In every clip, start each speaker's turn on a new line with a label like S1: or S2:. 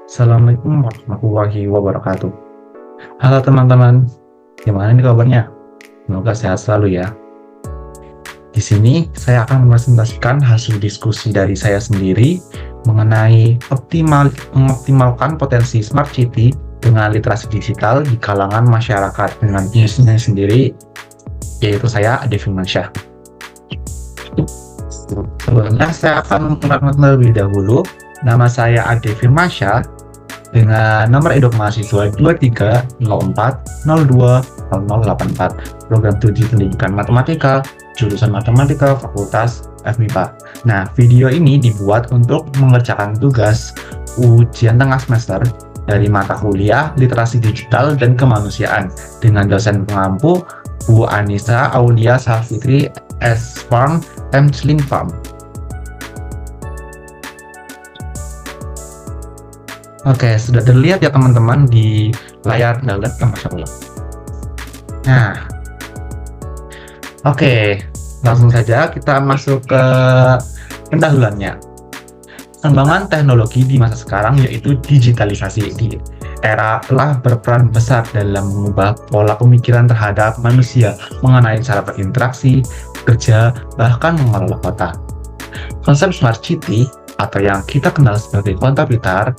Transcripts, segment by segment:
S1: Assalamualaikum warahmatullahi wabarakatuh. Halo teman-teman, gimana nih kabarnya? Semoga sehat selalu ya. Di sini saya akan mempresentasikan hasil diskusi dari saya sendiri mengenai mengoptimalkan potensi Smart City dengan literasi digital di kalangan masyarakat dengan jenisnya sendiri, yaitu saya Ade Firmansyah. Sebelumnya saya akan memperkenalkan terlebih dahulu. Nama saya Ade Firmansyah dengan nomor induk mahasiswa 2304020084, program studi pendidikan matematika, jurusan matematika, fakultas FMIPA. Nah, video ini dibuat untuk mengerjakan tugas ujian tengah semester dari mata kuliah literasi digital dan kemanusiaan dengan dosen pengampu Bu Anissa Aulia Safitri S.Farm M. Sling Farm. Oke, sudah terlihat ya teman-teman di layar Anda, Masya Allah. Nah, oke, langsung saja kita masuk ke pendahuluannya. Perkembangan teknologi di masa sekarang yaitu digitalisasi di era telah berperan besar dalam mengubah pola pemikiran terhadap manusia mengenai cara berinteraksi, bekerja, bahkan mengelola kota. Konsep Smart City atau yang kita kenal sebagai kota pintar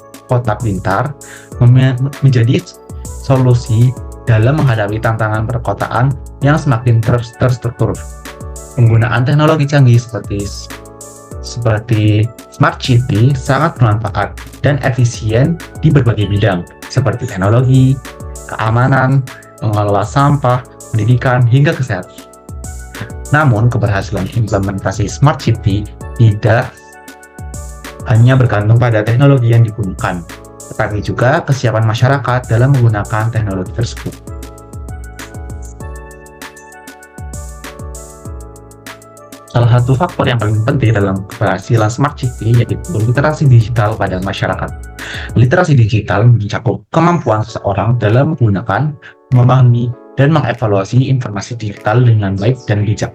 S1: menjadi solusi dalam menghadapi tantangan perkotaan yang semakin terstruktur. Penggunaan teknologi canggih seperti Smart City sangat bermanfaat dan efisien di berbagai bidang seperti teknologi, keamanan, mengelola sampah, pendidikan, hingga kesehatan. Namun, keberhasilan implementasi Smart City tidak hanya bergantung pada teknologi yang digunakan, tetapi juga kesiapan masyarakat dalam menggunakan teknologi tersebut. Salah satu faktor yang paling penting dalam keberhasilan Smart City yaitu literasi digital pada masyarakat. Literasi digital mencakup kemampuan seseorang dalam menggunakan, memahami, dan mengevaluasi informasi digital dengan baik dan bijak.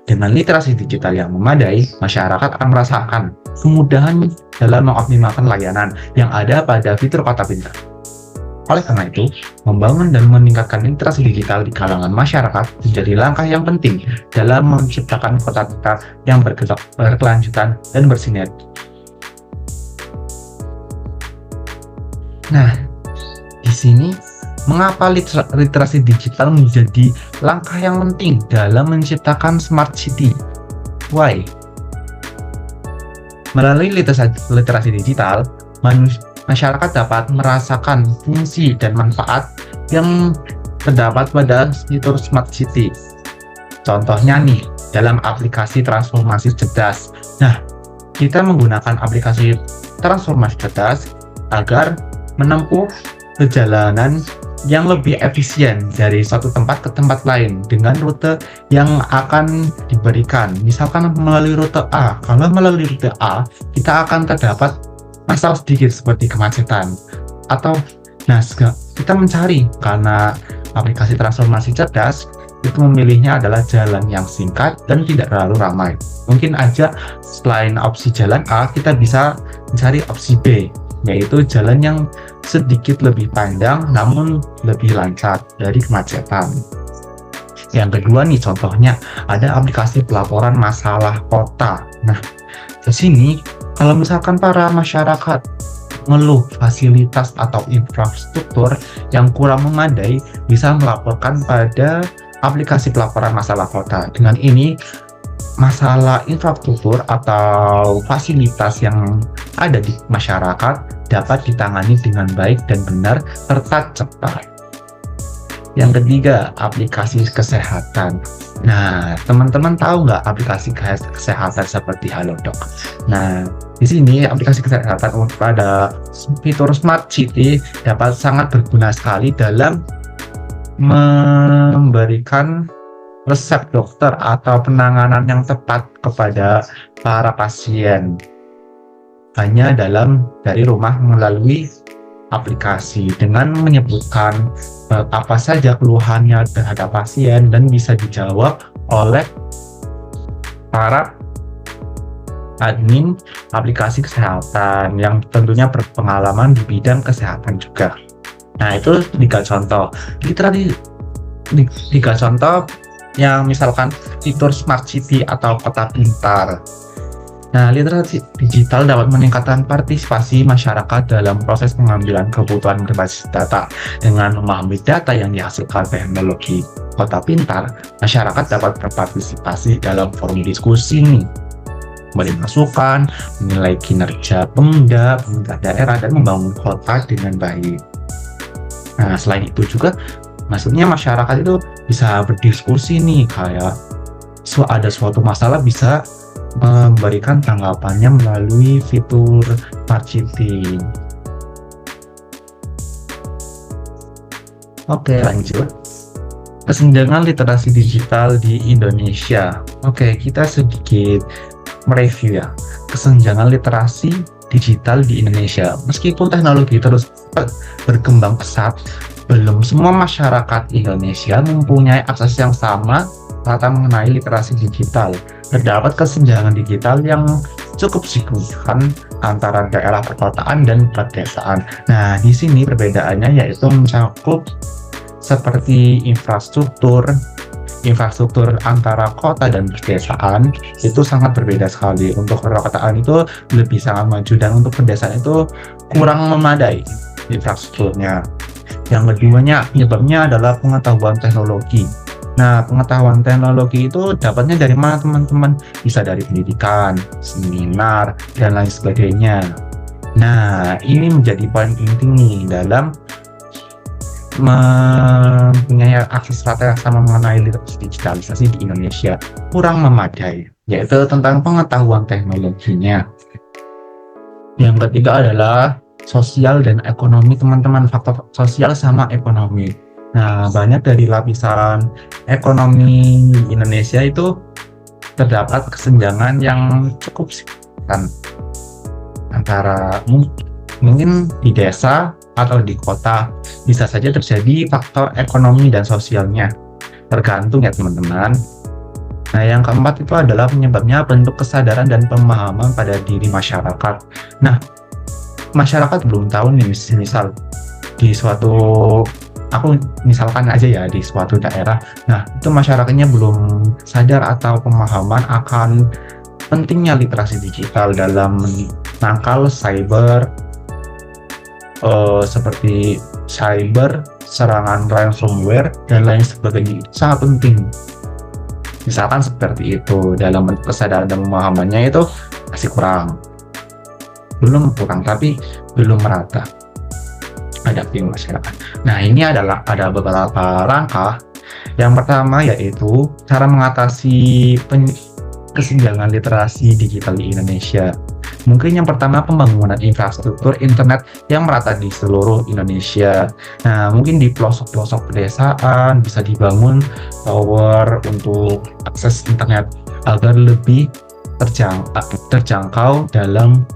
S1: Dengan literasi digital yang memadai, masyarakat akan merasakan kemudahan dalam mengoptimalkan layanan yang ada pada fitur kota pintar. Oleh karena itu, membangun dan meningkatkan literasi digital di kalangan masyarakat menjadi langkah yang penting dalam menciptakan kota pintar yang berkelanjutan dan bersinergi. Nah, di sini mengapa literasi digital menjadi langkah yang penting dalam menciptakan Smart City? Why? Melalui literasi digital, masyarakat dapat merasakan fungsi dan manfaat yang terdapat pada fitur Smart City. Contohnya nih, dalam aplikasi transformasi cerdas. Nah, kita menggunakan aplikasi transformasi cerdas agar menempuh perjalanan yang lebih efisien dari satu tempat ke tempat lain dengan rute yang akan diberikan. Misalkan melalui rute A. Kalau melalui rute A, kita akan terdapat masalah sedikit seperti kemacetan. Atau, kita mencari karena aplikasi transformasi cerdas itu memilihnya adalah jalan yang singkat dan tidak terlalu ramai. Mungkin aja selain opsi jalan A, kita bisa mencari opsi B, yaitu jalan yang sedikit lebih panjang namun lebih lancar dari kemacetan. Yang kedua nih contohnya ada aplikasi pelaporan masalah kota. Nah, di sini kalau misalkan para masyarakat mengeluh fasilitas atau infrastruktur yang kurang memadai, bisa melaporkan pada aplikasi pelaporan masalah kota. Dengan ini masalah infrastruktur atau fasilitas yang ada di masyarakat dapat ditangani dengan baik dan benar serta cepat. Yang ketiga, aplikasi kesehatan. Nah, teman-teman tahu nggak aplikasi kesehatan seperti Halodoc? Nah, di sini aplikasi kesehatan pada fitur Smart City dapat sangat berguna sekali dalam memberikan resep dokter atau penanganan yang tepat kepada para pasien hanya dari rumah melalui aplikasi dengan menyebutkan apa saja keluhannya terhadap pasien dan bisa dijawab oleh para admin aplikasi kesehatan yang tentunya berpengalaman di bidang kesehatan juga. Nah, itu 3 contoh. Literally 3 contoh yang misalkan fitur smart city atau kota pintar. Nah, literasi digital dapat meningkatkan partisipasi masyarakat dalam proses pengambilan kebutuhan berbasis data. Dengan memahami data yang dihasilkan teknologi kota pintar, masyarakat dapat berpartisipasi dalam forum diskusi nih, memberi masukan, menilai kinerja pemuda daerah, dan membangun kota dengan baik. Nah, selain itu juga, maksudnya masyarakat itu bisa berdiskusi nih, kayak ada suatu masalah bisa memberikan tanggapannya melalui fitur smart city. Oke, lanjut. Kesenjangan literasi digital di Indonesia. Oke, kita sedikit mereview ya. Kesenjangan literasi digital di Indonesia. Meskipun teknologi terus berkembang pesat, belum semua masyarakat Indonesia mempunyai akses yang sama rata mengenai literasi digital. Terdapat kesenjangan digital yang cukup signifikan antara daerah perkotaan dan pedesaan. Nah, di sini perbedaannya yaitu mencakup seperti infrastruktur antara kota dan pedesaan itu sangat berbeda sekali. Untuk perkotaan itu lebih sangat maju, dan untuk pedesaan itu kurang memadai infrastrukturnya. Yang keduanya penyebabnya adalah pengetahuan teknologi. Nah, pengetahuan teknologi itu dapatnya dari mana teman-teman? Bisa dari pendidikan, seminar, dan lain sebagainya. Nah, ini menjadi poin penting nih dalam mempunyai akses rata yang sama mengenai literasi digitalisasi di Indonesia. Kurang memadai, yaitu tentang pengetahuan teknologinya. Yang ketiga adalah sosial dan ekonomi, teman-teman. Faktor sosial sama ekonomi. Nah, banyak dari lapisan ekonomi Indonesia itu terdapat kesenjangan yang cukup signifikan antara mungkin di desa atau di kota. Bisa saja terjadi faktor ekonomi dan sosialnya, tergantung ya teman-teman. Nah, yang keempat itu adalah penyebabnya bentuk kesadaran dan pemahaman pada diri masyarakat. Nah, masyarakat belum tahu nih, misal di suatu, aku misalkan aja ya, di suatu daerah, nah itu masyarakatnya belum sadar atau pemahaman akan pentingnya literasi digital dalam menangkal cyber, seperti cyber, serangan ransomware, dan lain sebagainya. Itu sangat penting. Misalkan seperti itu, dalam kesadaran dan pemahamannya itu masih kurang, tapi belum merata hadapi masyarakat. Nah, ini adalah ada beberapa langkah. Yang pertama yaitu cara mengatasi kesenjangan literasi digital di Indonesia. Mungkin yang pertama, pembangunan infrastruktur internet yang merata di seluruh Indonesia. Nah, mungkin di pelosok-pelosok pedesaan bisa dibangun tower untuk akses internet agar lebih terjangkau dalam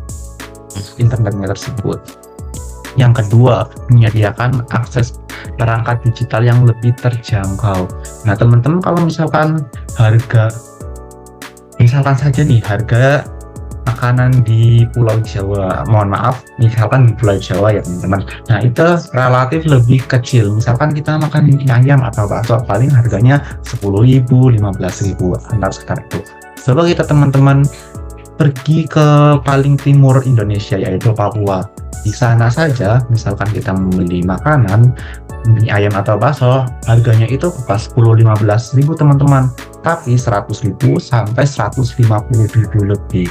S1: internetnya tersebut. Yang kedua, menyediakan akses perangkat digital yang lebih terjangkau. Nah, teman-teman, kalau misalkan saja nih harga makanan di Pulau Jawa, misalkan di Pulau Jawa ya teman-teman, nah itu relatif lebih kecil. Misalkan kita makan ayam atau bakso, paling harganya 10.000, 15.000, antara sekitar itu. Coba kita teman-teman pergi ke paling timur Indonesia, yaitu Papua. Di sana saja, misalkan kita membeli makanan, mie ayam atau bakso, harganya itu pas 10-15.000 teman-teman, tapi 100.000 sampai 150.000 lebih.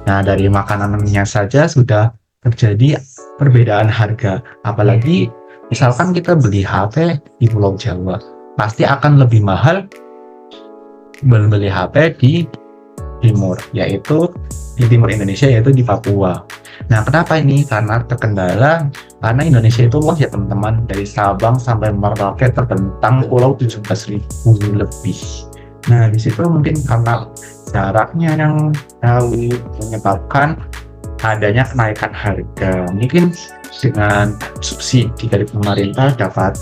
S1: Nah, dari makanannya saja sudah terjadi perbedaan harga. Apalagi misalkan kita beli HP di Pulau Jawa, pasti akan lebih mahal membeli HP di timur, yaitu di timur Indonesia, yaitu di Papua. Nah, kenapa ini? Karena karena Indonesia itu luas ya teman-teman, dari Sabang sampai Merauke terbentang pulau 17.000 lebih. Nah, di situ mungkin karena jaraknya yang jauh menyebabkan adanya kenaikan harga. Mungkin dengan subsidi dari pemerintah dapat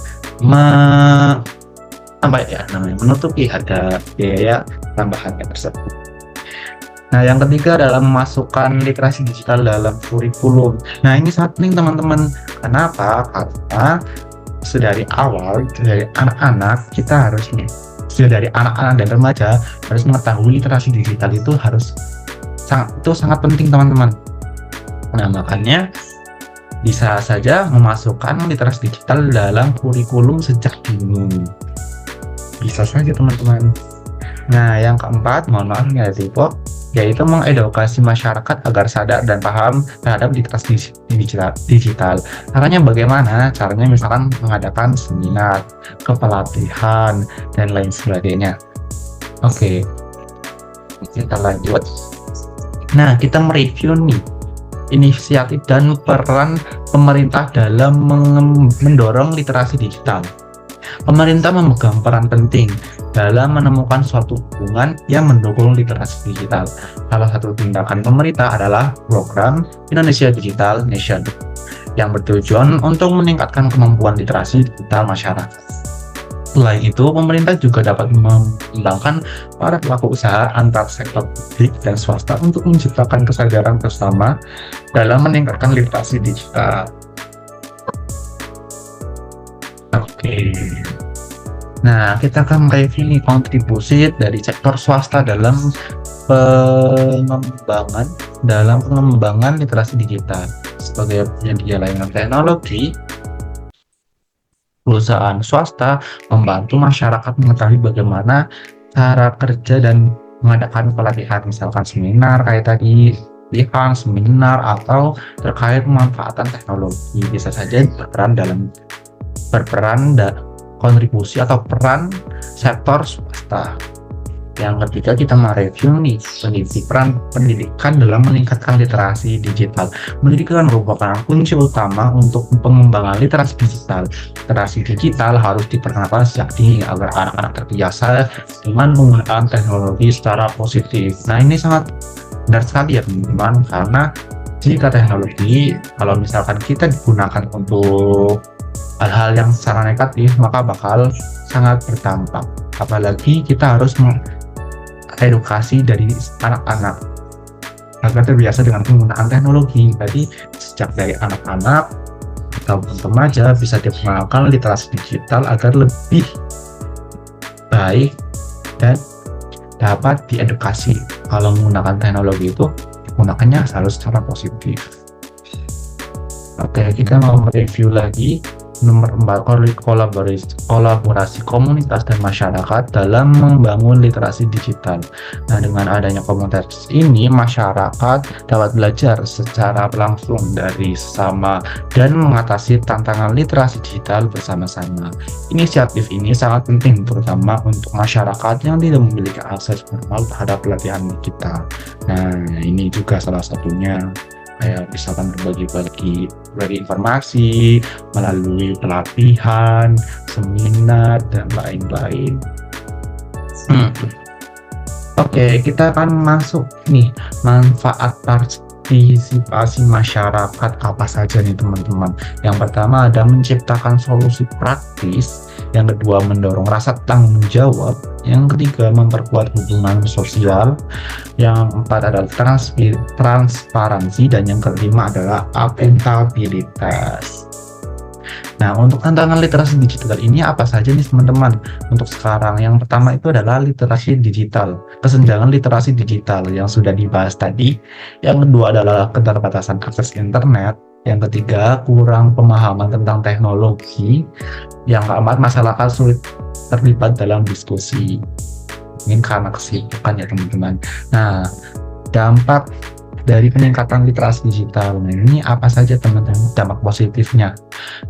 S1: menutupi harga biaya tambahannya tersebut. Nah, yang ketiga adalah memasukkan literasi digital dalam kurikulum. Nah, ini sangat penting teman-teman. Kenapa? Karena dari awal, dari anak-anak kita harus sudah dari anak-anak dan remaja harus mengetahui literasi digital itu sangat penting teman-teman. Nah, makanya bisa saja memasukkan literasi digital dalam kurikulum sejak dini. Bisa saja teman-teman. Nah, yang keempat, mohon maaf yaitu mengedukasi masyarakat agar sadar dan paham terhadap literasi digital. Caranya bagaimana? Caranya misalkan mengadakan seminar, kepelatihan, dan lain sebagainya. Oke, kita lanjut. Nah, kita mereview nih inisiatif dan peran pemerintah dalam mendorong literasi digital. Pemerintah memegang peran penting dalam menemukan suatu hubungan yang mendukung literasi digital. Salah satu tindakan pemerintah adalah program Indonesia Digital Nation yang bertujuan untuk meningkatkan kemampuan literasi digital masyarakat. Selain itu, pemerintah juga dapat mengembangkan para pelaku usaha antar sektor publik dan swasta untuk menciptakan kesadaran bersama dalam meningkatkan literasi digital. Oke. Nah, kita akan mereview nih kontribusi dari sektor swasta dalam pengembangan literasi digital. Sebagai penyedia layanan teknologi, perusahaan swasta membantu masyarakat mengetahui bagaimana cara kerja dan mengadakan pelatihan, misalkan seminar kayak tadi, seminar atau terkait pemanfaatan teknologi. Bisa saja kontribusi atau peran sektor swasta. Yang ketiga, kita mereview nih peran pendidikan dalam meningkatkan literasi digital. Pendidikan merupakan kunci utama untuk pengembangan literasi digital. Literasi digital harus diperkenalkan sejak dini agar anak-anak terbiasa dengan menggunakan teknologi secara positif. Nah, ini sangat benar sekali ya teman-teman, karena jika teknologi, kalau misalkan kita digunakan untuk hal-hal yang secara negatif, maka bakal sangat berdampak. Apalagi kita harus mengedukasi dari anak-anak agar terbiasa dengan penggunaan teknologi. Jadi sejak dari anak-anak atau remaja bisa diperkenalkan literasi digital agar lebih baik dan dapat diedukasi. Kalau menggunakan teknologi itu gunakannya harus secara positif. Oke, kita mau review lagi. Nomor 4, kolaborasi komunitas dan masyarakat dalam membangun literasi digital. Nah, dengan adanya komunitas ini, masyarakat dapat belajar secara langsung dari sesama dan mengatasi tantangan literasi digital bersama-sama. Inisiatif ini sangat penting terutama untuk masyarakat yang tidak memiliki akses formal terhadap pelatihan digital. Nah, ini juga salah satunya, kayak misalkan berbagi informasi melalui pelatihan, seminar, dan lain-lain. Oke, kita akan masuk nih manfaat partisipasi masyarakat apa saja nih teman-teman. Yang pertama ada menciptakan solusi praktis, yang kedua mendorong rasa tanggung jawab, yang ketiga memperkuat hubungan sosial, yang keempat adalah transparansi, dan yang kelima adalah akuntabilitas. Nah, untuk tantangan literasi digital ini apa saja nih teman-teman? Untuk sekarang, yang pertama itu adalah literasi digital, kesenjangan literasi digital yang sudah dibahas tadi. Yang kedua adalah keterbatasan akses internet. Yang ketiga, kurang pemahaman tentang teknologi. Yang keempat, masyarakat sulit terlibat dalam diskusi. Mungkin karena kesibukan ya teman-teman. Nah, dampak dari peningkatan literasi digital, nah ini apa saja teman-teman dampak positifnya?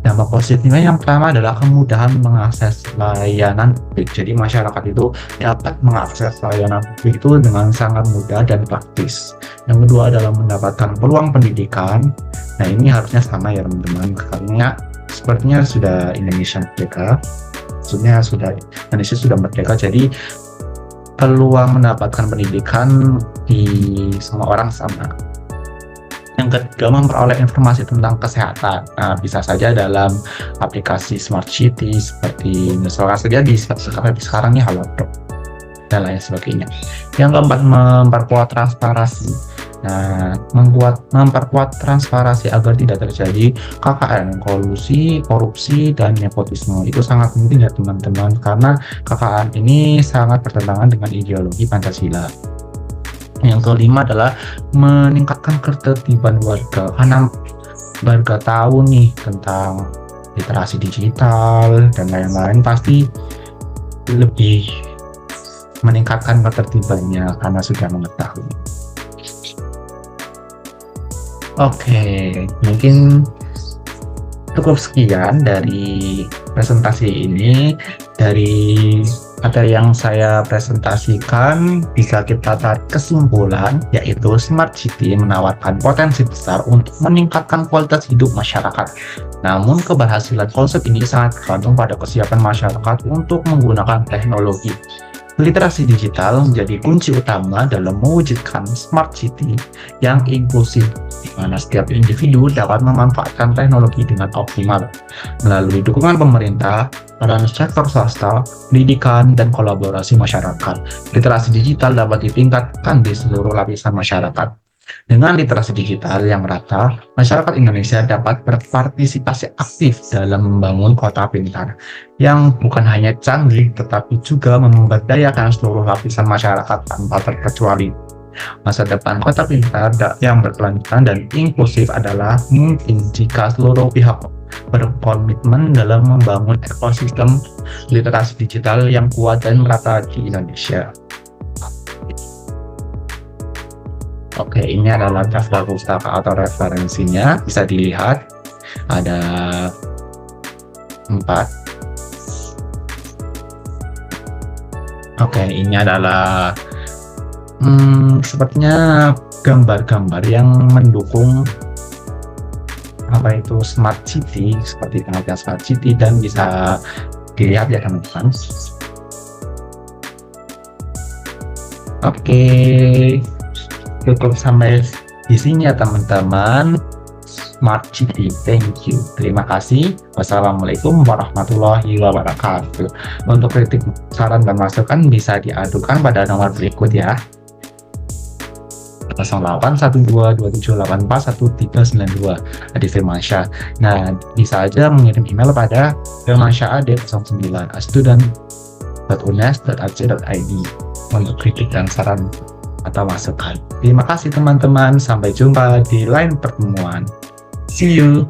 S1: Dampak positifnya yang pertama adalah kemudahan mengakses layanan publik. Jadi masyarakat itu dapat mengakses layanan publik itu dengan sangat mudah dan praktis. Yang kedua adalah mendapatkan peluang pendidikan. Nah, ini harusnya sama ya teman-teman, karena sepertinya sudah Indonesia merdeka. Indonesia sudah merdeka, jadi peluang mendapatkan pendidikan di semua orang sama. Yang ketiga, memperoleh informasi tentang kesehatan. Nah, bisa saja dalam aplikasi Smart City seperti misalkan saja di sekarang ini Halodoc. dan lain sebagainya. Yang keempat, memperkuat transparansi. Nah, memperkuat transparansi agar tidak terjadi KKN, kolusi, korupsi, dan nepotisme. Itu sangat penting ya teman-teman, karena KKN ini sangat bertentangan dengan ideologi Pancasila. Yang kelima adalah meningkatkan ketertiban warga, karena warga tahu nih tentang literasi digital dan lain-lain, pasti lebih meningkatkan ketertibannya karena sudah mengetahui. Oke, mungkin cukup sekian dari presentasi ini. Dari materi yang saya presentasikan, bisa kita tarik kesimpulan, yaitu Smart City menawarkan potensi besar untuk meningkatkan kualitas hidup masyarakat. Namun, keberhasilan konsep ini sangat tergantung pada kesiapan masyarakat untuk menggunakan teknologi. Literasi digital menjadi kunci utama dalam mewujudkan Smart City yang inklusif, di mana setiap individu dapat memanfaatkan teknologi dengan optimal melalui dukungan pemerintah, peran sektor swasta, pendidikan, dan kolaborasi masyarakat. Literasi digital dapat ditingkatkan di seluruh lapisan masyarakat. Dengan literasi digital yang merata, masyarakat Indonesia dapat berpartisipasi aktif dalam membangun kota pintar yang bukan hanya canggih tetapi juga memberdayakan seluruh lapisan masyarakat tanpa terkecuali. Masa depan kota pintar yang berkelanjutan dan inklusif adalah mungkin jika seluruh pihak berkomitmen dalam membangun ekosistem literasi digital yang kuat dan merata di Indonesia. Oke, ini adalah daftar pustaka atau referensinya, bisa dilihat ada 4. Oke, ini adalah sepertinya gambar-gambar yang mendukung apa itu Smart City, seperti pengertian Smart City, dan bisa dilihat ya teman-teman. Oke, cukup sampai di sini ya teman-teman. Smart City, thank you, terima kasih. Wassalamualaikum warahmatullahi wabarakatuh. Untuk kritik, saran, dan masukan bisa diadukan pada nomor berikut ya, 081227841392 Adi Firmansyah. Nah, bisa aja mengirim email pada firmansyah@student.unes.ac.id untuk kritik dan saran atau masukan. Terima kasih teman-teman, sampai jumpa di lain pertemuan. See you.